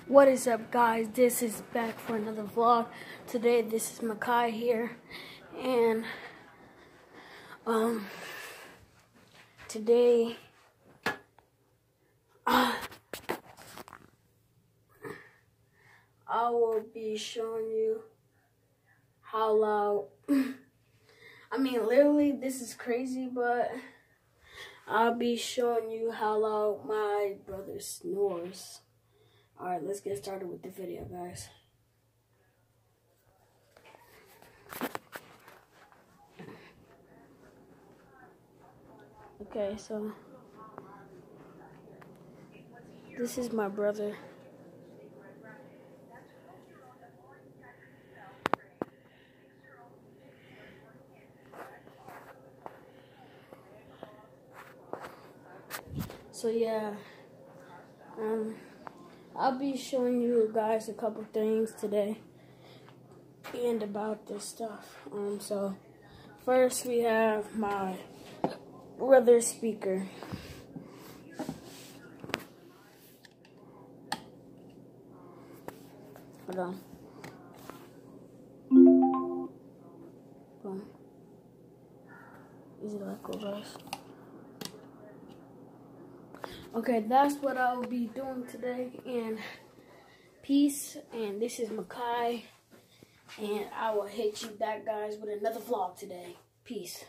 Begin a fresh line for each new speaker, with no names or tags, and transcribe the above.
What is up, guys? This is back for another vlog. Today, this is Makai here, and today I will be showing you how loud. I mean, literally, this is crazy, but I'll be showing you how loud my brother snores. Alright, let's get started with the video, guys. Okay, so this is my brother. So yeah, I'll be showing you guys a couple things today and about this stuff. So first we have my brother's speaker. Hold on. Boom. Easy like go, guys. Okay, that's what I will be doing today, and peace, and this is Makai, and I will hit you back, guys, with another vlog today. Peace.